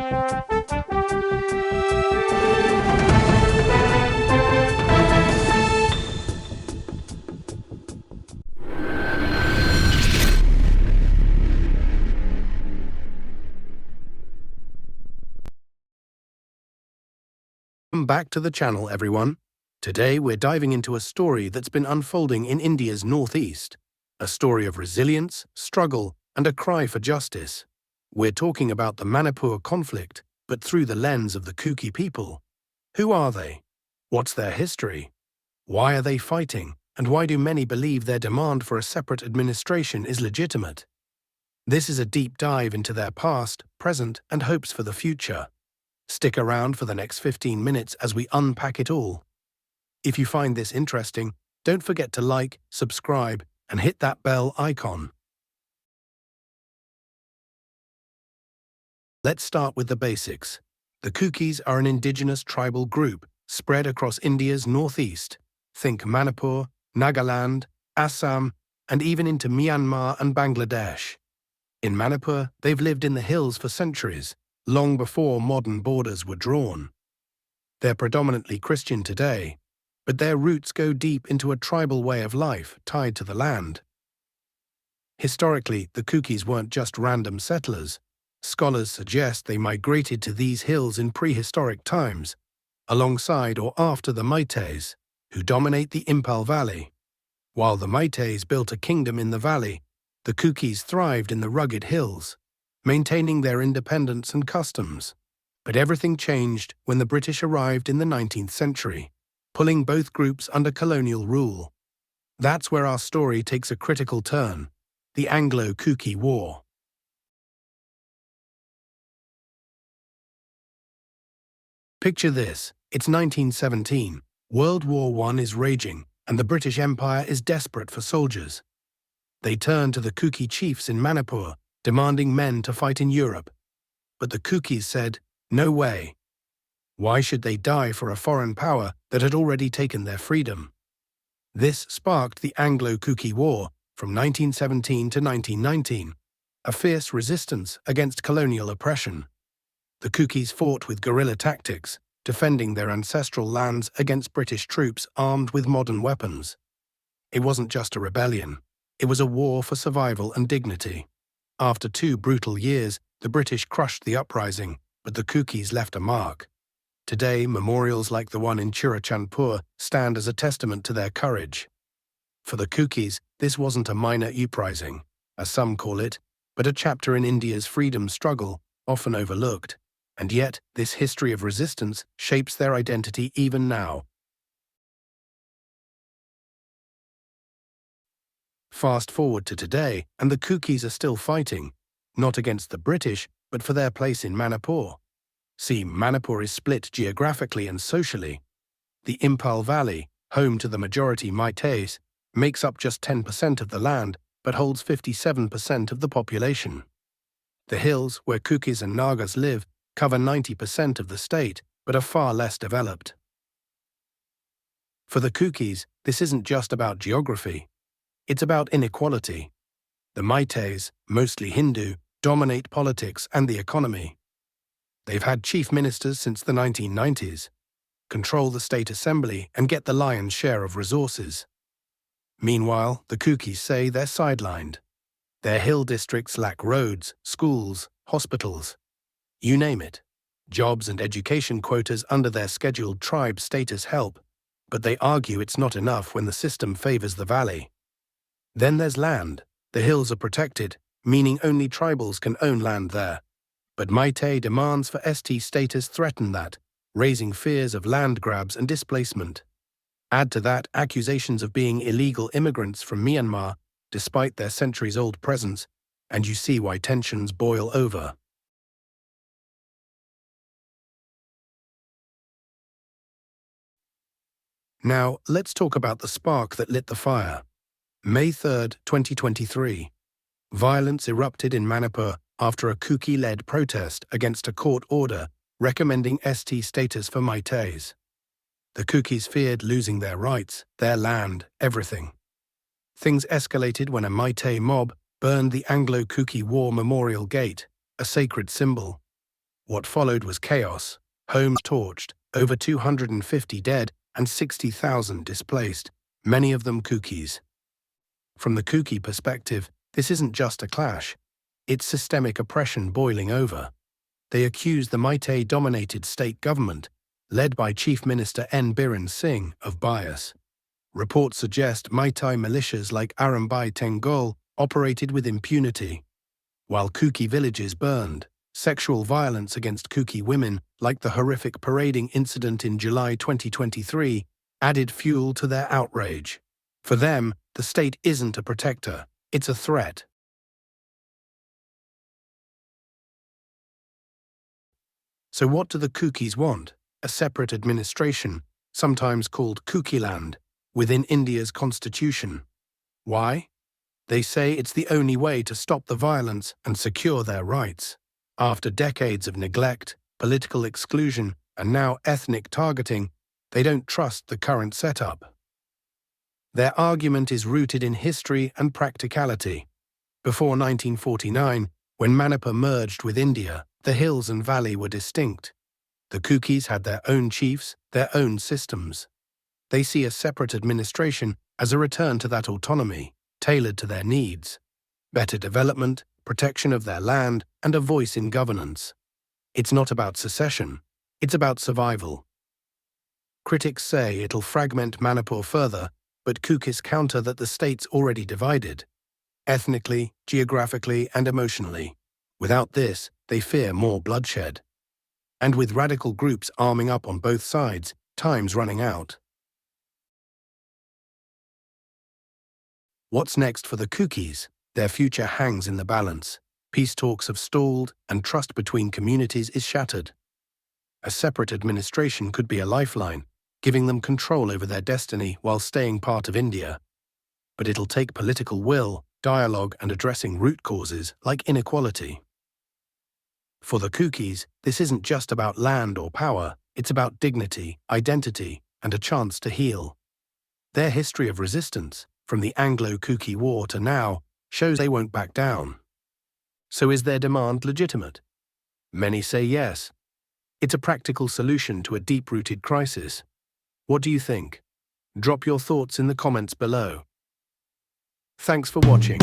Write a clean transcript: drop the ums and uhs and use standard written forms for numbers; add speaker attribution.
Speaker 1: Welcome back to the channel, everyone. Today we're diving into a story that's been unfolding in India's northeast. A story of resilience, struggle, and a cry for justice. We're talking about the Manipur conflict, but through the lens of the Kuki people. Who are they? What's their history? Why are they fighting? And why do many believe their demand for a separate administration is legitimate? This is a deep dive into their past, present, and hopes for the future. Stick around for the next 15 minutes as we unpack it all. If you find this interesting, don't forget to like, subscribe, and hit that bell icon. Let's start with the basics. The Kukis are an indigenous tribal group spread across India's northeast. Think Manipur, Nagaland, Assam, and even into Myanmar and Bangladesh. In Manipur, they've lived in the hills for centuries, long before modern borders were drawn. They're predominantly Christian today, but their roots go deep into a tribal way of life tied to the land. Historically, the Kukis weren't just random settlers. Scholars suggest they migrated to these hills in prehistoric times, alongside or after the Meiteis, who dominate the Imperial Valley. While the Meiteis built a kingdom in the valley, the Kukis thrived in the rugged hills, maintaining their independence and customs. But everything changed when the British arrived in the 19th century, pulling both groups under colonial rule. That's where our story takes a critical turn: the Anglo-Kuki War. Picture this: it's 1917, World War I is raging, and the British Empire is desperate for soldiers. They turn to the Kuki chiefs in Manipur, demanding men to fight in Europe. But the Kukis said, no way. Why should they die for a foreign power that had already taken their freedom? This sparked the Anglo-Kuki War from 1917 to 1919, a fierce resistance against colonial oppression. The Kukis fought with guerrilla tactics, defending their ancestral lands against British troops armed with modern weapons. It wasn't just a rebellion, it was a war for survival and dignity. After 2 brutal years, the British crushed the uprising, but the Kukis left a mark. Today, memorials like the one in Churachandpur stand as a testament to their courage. For the Kukis, this wasn't a minor uprising, as some call it, but a chapter in India's freedom struggle, often overlooked. And yet, this history of resistance shapes their identity even now. Fast forward to today, and the Kukis are still fighting, not against the British, but for their place in Manipur. See, Manipur is split geographically and socially. The Imperial Valley, home to the majority Meiteis, makes up just 10% of the land, but holds 57% of the population. The hills, where Kukis and Nagas live, cover 90% of the state, but are far less developed. For the Kukis, this isn't just about geography. It's about inequality. The Meiteis, mostly Hindu, dominate politics and the economy. They've had chief ministers since the 1990s, control the state assembly, and get the lion's share of resources. Meanwhile, the Kukis say they're sidelined. Their hill districts lack roads, schools, hospitals. You name it. Jobs and education quotas under their scheduled tribe status help, but they argue it's not enough when the system favors the valley. Then there's land. The hills are protected, meaning only tribals can own land there. But Meitei demands for ST status threaten that, raising fears of land grabs and displacement. Add to that accusations of being illegal immigrants from Myanmar, despite their centuries-old presence, and you see why tensions boil over. Now, let's talk about the spark that lit the fire. May 3, 2023. Violence erupted in Manipur after a Kuki-led protest against a court order recommending ST status for Meiteis. The Kukis feared losing their rights, their land, everything. Things escalated when a Meitei mob burned the Anglo-Kuki War Memorial Gate, a sacred symbol. What followed was chaos, homes torched, over 250 dead and 60,000 displaced, many of them Kukis. From the Kuki perspective, this isn't just a clash. It's systemic oppression boiling over. They accuse the Meitei-dominated state government, led by Chief Minister N. Biren Singh, of bias. Reports suggest Meitei militias like Arambai Tenggol operated with impunity. While Kuki villages burned, sexual violence against Kuki women, like the horrific parading incident in July 2023, added fuel to their outrage. For them, the state isn't a protector, it's a threat. So what do the Kukis want? A separate administration, sometimes called Kukiland, within India's constitution. Why? They say it's the only way to stop the violence and secure their rights. After decades of neglect, political exclusion, and now ethnic targeting, they don't trust the current setup. Their argument is rooted in history and practicality. Before 1949, when Manipur merged with India, the hills and valley were distinct. The Kukis had their own chiefs, their own systems. They see a separate administration as a return to that autonomy, tailored to their needs. Better development, protection of their land, and a voice in governance. It's not about secession, it's about survival. Critics say it'll fragment Manipur further, but Kukis counter that the state's already divided, ethnically, geographically, and emotionally. Without this, they fear more bloodshed. And with radical groups arming up on both sides, time's running out. What's next for the Kukis? Their future hangs in the balance. Peace talks have stalled, and trust between communities is shattered. A separate administration could be a lifeline, giving them control over their destiny while staying part of India. But it'll take political will, dialogue, and addressing root causes like inequality. For the Kukis, this isn't just about land or power, it's about dignity, identity, and a chance to heal. Their history of resistance, from the Anglo-Kuki War to now, shows they won't back down. So is their demand legitimate? Many say yes. It's a practical solution to a deep-rooted crisis. What do you think? Drop your thoughts in the comments below. Thanks for watching.